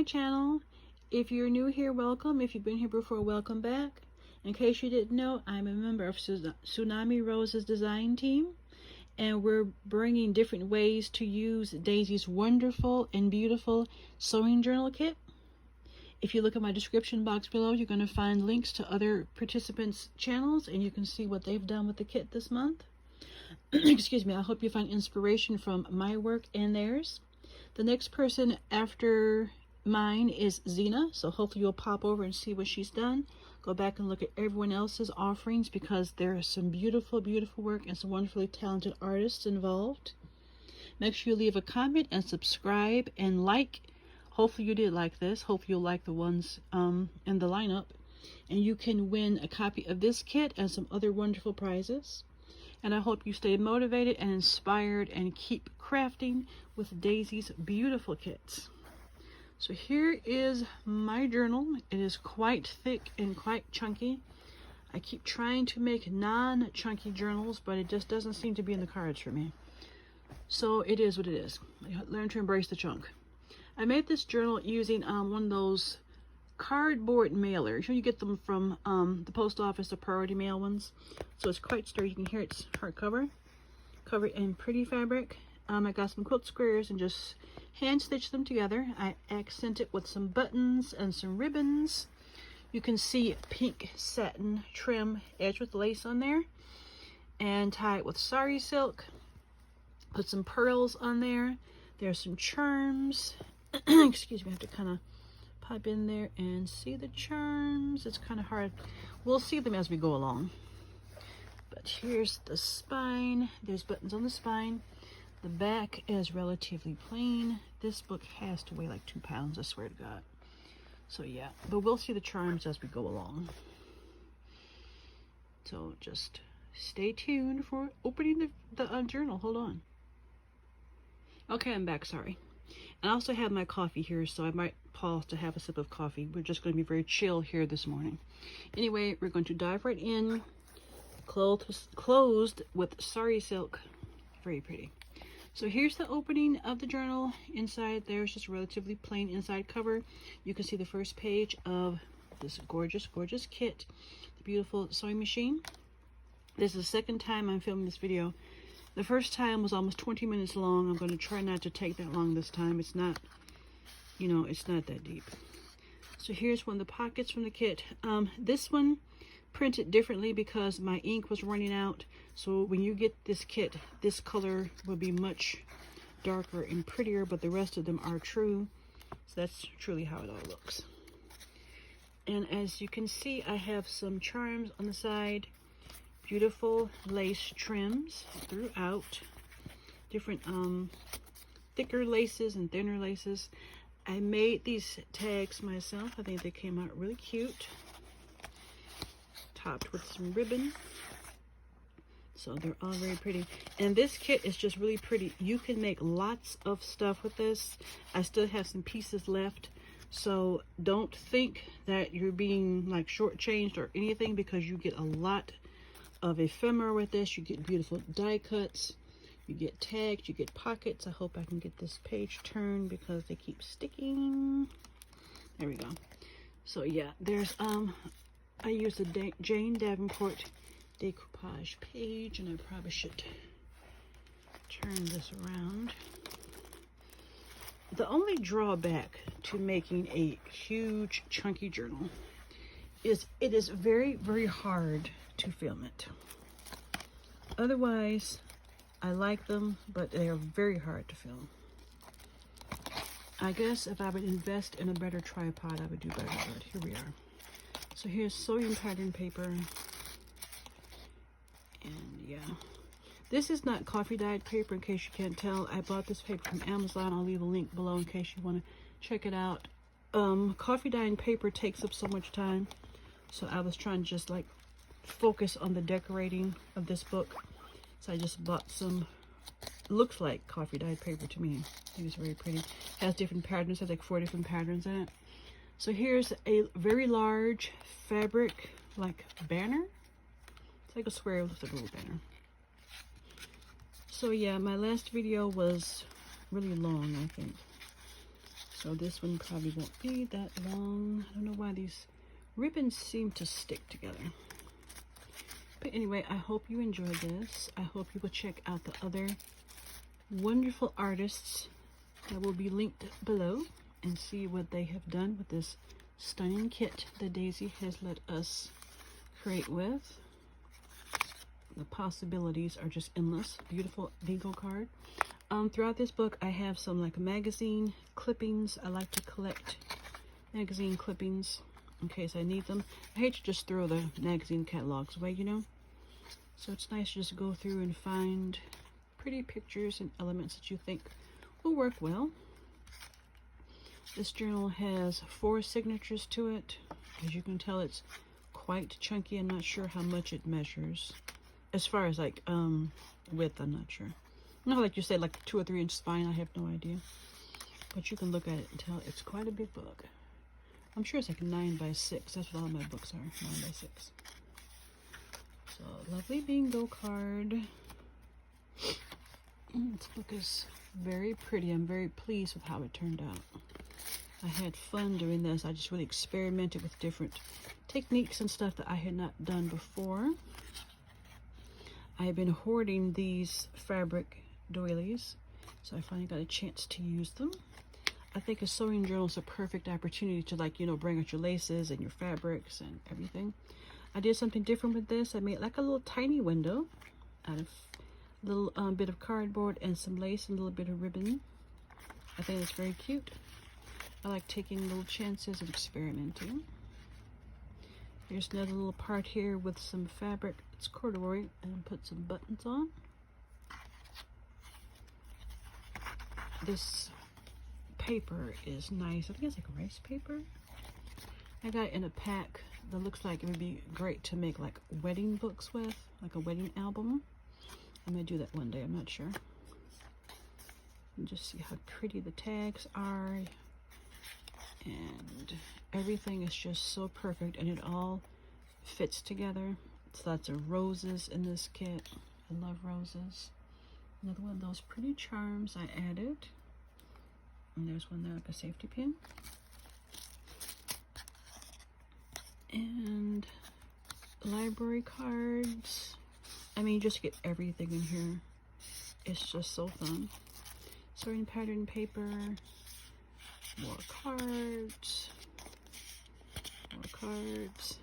channel. If you're new here, welcome. If you've been here before, welcome back. In case you didn't know, I'm a member of Tsunami Rose's design team, and we're bringing different ways to use Daisy's wonderful and beautiful sewing journal kit. If you look at my description box below, you're going to find links to other participants' channels, and you can see what they've done with the kit this month. Excuse me. I hope you find inspiration from my work and theirs. The next person after mine is Zena, so hopefully you'll pop over and see what she's done. Go back and look at everyone else's offerings, because there is some beautiful, beautiful work and some wonderfully talented artists involved. Make sure you leave a comment and subscribe and like. Hopefully you did like this. Hopefully you'll like the ones in the lineup. And you can win a copy of this kit and some other wonderful prizes. And I hope you stay motivated and inspired and keep crafting with Daisy's beautiful kits. So here is my journal. It is quite thick and quite chunky. I keep trying to make non-chunky journals, but it just doesn't seem to be in the cards for me. So it is what it is. I learned to embrace the chunk. I made this journal using one of those cardboard mailers. You get them from the post office, the priority mail ones. So it's quite sturdy. You can hear it's hardcover, covered in pretty fabric. I got some quilt squares and just hand stitched them together. I accent it with some buttons and some ribbons. You can see pink satin trim edged with lace on there, and tie it with sari silk. Put some pearls on there. There's some charms. Excuse me, I have to kind of pop in there and see the charms. It's kind of hard. We'll see them as we go along. But here's the spine. There's buttons on the spine. The back is relatively plain. This book has to weigh like 2 pounds, I swear to God. So yeah, but we'll see the charms as we go along. So just stay tuned for opening the journal. Hold on. Okay, I'm back, sorry. And I also have my coffee here, so I might pause to have a sip of coffee. We're just going to be very chill here this morning. Anyway, we're going to dive right in. Closed with sari silk. Very pretty. So here's the opening of the journal. Inside there's just a relatively plain inside cover. You can see the first page of this gorgeous, gorgeous kit. The beautiful sewing machine. This is the second time I'm filming this video. The first time was almost 20 minutes long. I'm going to try not to take that long this time. It's not, you know, it's not that deep. So here's one of the pockets from the kit. This one printed differently because my ink was running out. So when you get this kit, this color will be much darker and prettier, but the rest of them are true. So that's truly how it all looks. And as you can see, I have some charms on the side. Beautiful lace trims throughout. Different thicker laces and thinner laces. I made these tags myself. I think they came out really cute. Topped with some ribbon. So they're all very pretty. And this kit is just really pretty. You can make lots of stuff with this. I still have some pieces left. So don't think that you're being like shortchanged or anything, because you get a lot of ephemera with this. You get beautiful die cuts. You get tags. You get pockets. I hope I can get this page turned because they keep sticking. There we go. So yeah, there's I used a Jane Davenport decoupage page, and I probably should turn this around. The only drawback to making a huge chunky journal is it is very, very hard to film it. Otherwise, I like them, but they are very hard to film. I guess if I would invest in a better tripod, I would do better, but here we are. So here's sewing pattern paper. And yeah, this is not coffee dyed paper, in case you can't tell. I bought this paper from Amazon. I'll leave a link below in case you want to check it out. Coffee dyeing paper takes up so much time, so I was trying to just like focus on the decorating of this book. So I just bought some, looks like coffee dyed paper to me. I think it's very pretty. Has different patterns. Has like 4 different patterns in it. So here's a very large fabric like banner. It's like a square. It looks like a little banner. So yeah, my last video was really long, I think. So this one probably won't be that long. I don't know why these ribbons seem to stick together. But anyway, I hope you enjoyed this. I hope you will check out the other wonderful artists that will be linked below and see what they have done with this stunning kit that Daisy has let us create with. The possibilities are just endless. Beautiful bingo card. Throughout this book, I have some like magazine clippings. I like to collect magazine clippings in case I need them. I hate to just throw the magazine catalogs away, you know. So it's nice to just go through and find pretty pictures and elements that you think will work well. This journal has 4 signatures to it. As you can tell, it's quite chunky. I'm not sure how much it measures. As far as like width, I'm not sure. No, like you said, like 2 or 3 inch spine, I have no idea. But you can look at it and tell it's quite a big book. I'm sure it's like 9 by 6. That's what all my books are, 9 by 6. So, lovely bingo card. This book is very pretty. I'm very pleased with how it turned out. I had fun doing this. I just really experimented with different techniques and stuff that I had not done before. I have been hoarding these fabric doilies, so I finally got a chance to use them. I think a sewing journal is a perfect opportunity to, like, you know, bring out your laces and your fabrics and everything. I did something different with this. I made like a little tiny window out of a little bit of cardboard and some lace and a little bit of ribbon. I think it's very cute. I like taking little chances of experimenting. Here's another little part here with some fabric. It's corduroy, and put some buttons on. This paper is nice. I think it's like rice paper. I got it in a pack that looks like it would be great to make like wedding books with, like a wedding album. I may do that one day, I'm not sure. And just see how pretty the tags are. And everything is just so perfect, and it all fits together. It's lots of roses in this kit. I love roses. Another one of those pretty charms I added. And there's one there, like a safety pin. And library cards. I mean, you just get everything in here. It's just so fun. Sewing pattern paper. More cards. More cards.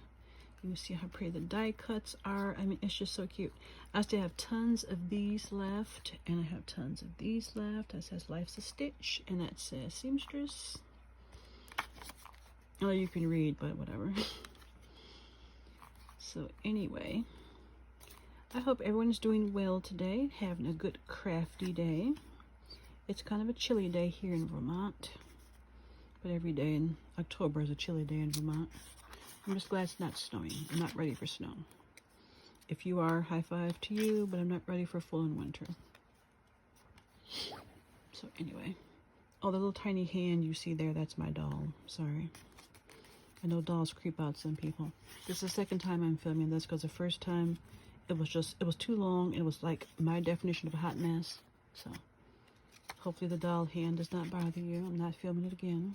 You can see how pretty the die cuts are. I mean, it's just so cute. I still have tons of these left, and I have tons of these left. That says Life's a Stitch, and that says Seamstress. Oh, you can read, but whatever. So anyway, I hope everyone's doing well today, having a good crafty day. It's kind of a chilly day here in Vermont, but every day in October is a chilly day in Vermont. I'm just glad it's not snowing. I'm not ready for snow. If you are, high five to you, but I'm not ready for full-on winter. So anyway, oh, the little tiny hand you see there, that's my doll. Sorry. I know dolls creep out some people. This is the second time I'm filming this, because the first time it was too long, and it was like my definition of a hot mess. So hopefully the doll hand does not bother you. I'm not filming it again.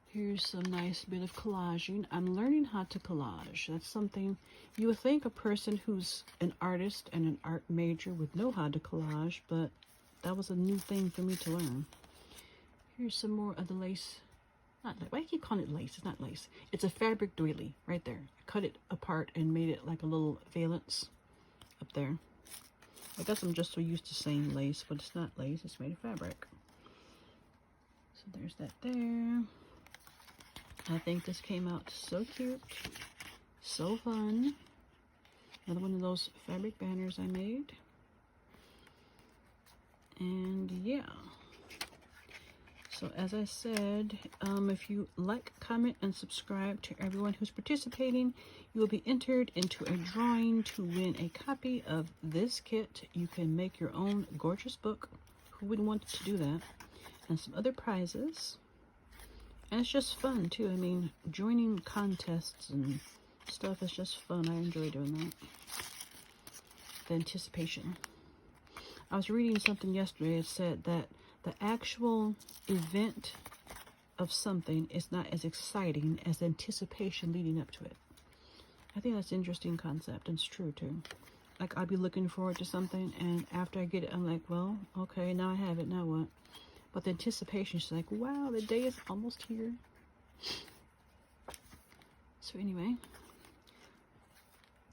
Here's some nice bit of collaging. I'm learning how to collage. That's something you would think a person who's an artist and an art major would know how to collage, but that was a new thing for me to learn. Here's some more of the lace. Not lace. Why do you keep calling it lace? It's not lace. It's a fabric doily right there. I cut it apart and made it like a little valance up there. I guess I'm just so used to saying lace, but it's not lace. It's made of fabric. So there's that there. I think this came out so cute, so fun. Another one of those fabric banners I made. And yeah. So as I said, if you like, comment, and subscribe to everyone who's participating, you will be entered into a drawing to win a copy of this kit. You can make your own gorgeous book. Who wouldn't want to do that? And some other prizes. And it's just fun, too. I mean, joining contests and stuff is just fun. I enjoy doing that. The anticipation. I was reading something yesterday. It said that the actual event of something is not as exciting as the anticipation leading up to it. I think that's an interesting concept, and it's true too. Like, I'll be looking forward to something, and after I get it, I'm like, well, okay, now I have it, now what? But the anticipation is like, wow, the day is almost here. So anyway,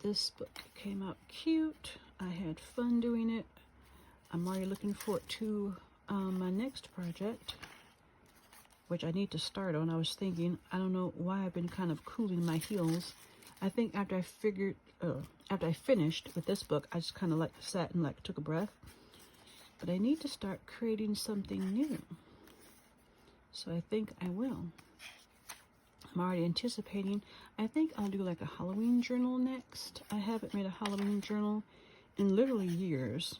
this book came out cute. I had fun doing it. I'm already looking forward to my next project, which I need to start on. I was thinking, I don't know why I've been kind of cooling my heels. I think after I finished with this book, I just kind of like sat and like took a breath. But I need to start creating something new. So I think I will. I'm already anticipating. I think I'll do like a Halloween journal next. I haven't made a Halloween journal in literally years.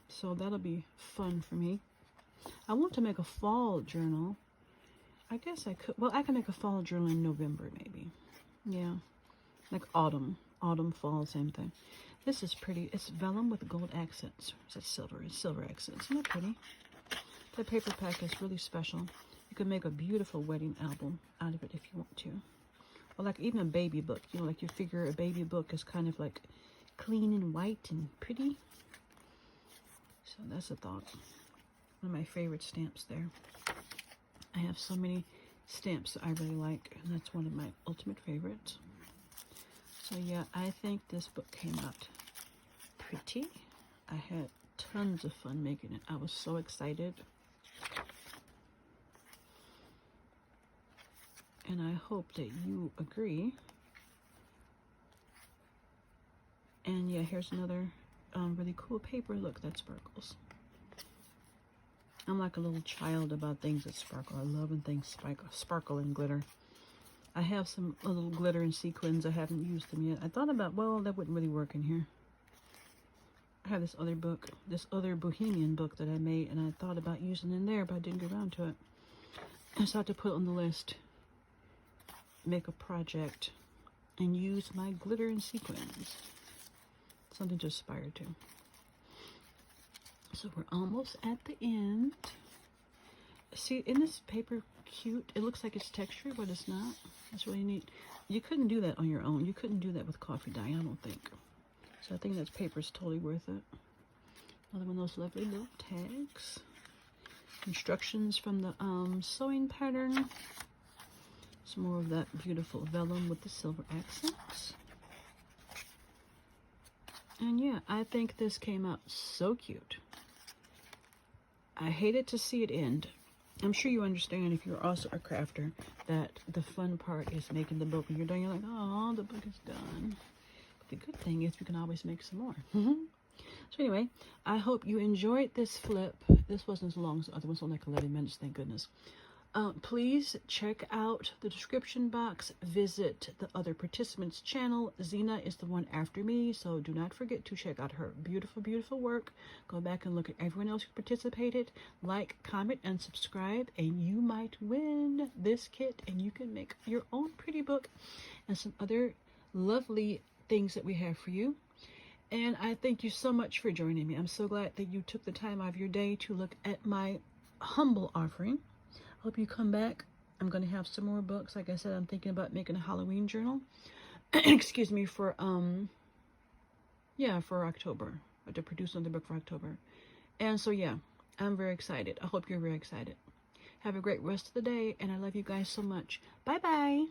So that'll be fun for me. I want to make a fall journal. I guess I could. Well, I can make a fall journal in November maybe. Yeah. Like autumn. Autumn, fall, same thing. This is pretty. It's vellum with gold accents. Is that silver? It's silver accents. Isn't that pretty? The paper pack is really special. You can make a beautiful wedding album out of it if you want to. Or like even a baby book. You know, like you figure a baby book is kind of like clean and white and pretty. So that's a thought. One of my favorite stamps there. I have so many stamps that I really like, and that's one of my ultimate favorites. So yeah, I think this book came out pretty. I had tons of fun making it. I was so excited. And I hope that you agree. And yeah, here's another really cool paper. Look, that sparkles. I'm like a little child about things that sparkle. I love when things sparkle and glitter. I have some little glitter and sequins. I haven't used them yet. I thought about, well, that wouldn't really work in here. I have this other book, this other Bohemian book that I made, and I thought about using in there, but I didn't get around to it. I just have to put it on the list. Make a project and use my glitter and sequins. Something to aspire to. So we're almost at the end. See, isn't this paper cute? It looks like it's textured, but it's not. It's really neat. You couldn't do that on your own. You couldn't do that with coffee dye, I don't think. So I think that paper is totally worth it. Another one of those lovely little tags. Instructions from the sewing pattern. Some more of that beautiful vellum with the silver accents. And yeah, I think this came out so cute. I hated to see it end. I'm sure you understand, if you're also a crafter, that the fun part is making the book. When you're done, you're like, oh, the book is done. But the good thing is you can always make some more. So anyway, I hope you enjoyed this flip. This wasn't as long as the other ones, only like 11 minutes, thank goodness. Please check out the description box. Visit the other participants' channel. Zena is the one after me, so do not forget to check out her beautiful, beautiful work. Go back and look at everyone else who participated. Like, comment, and subscribe, and you might win this kit, and you can make your own pretty book and some other lovely things that we have for you. And I thank you so much for joining me. I'm so glad that you took the time out of your day to look at my humble offering. Hope you come back. I'm going to have some more books. Like I said, I'm thinking about making a Halloween journal. Excuse me, for October. To produce another book for October. And so yeah, I'm very excited. I hope you're very excited. Have a great rest of the day, and I love you guys so much. Bye bye.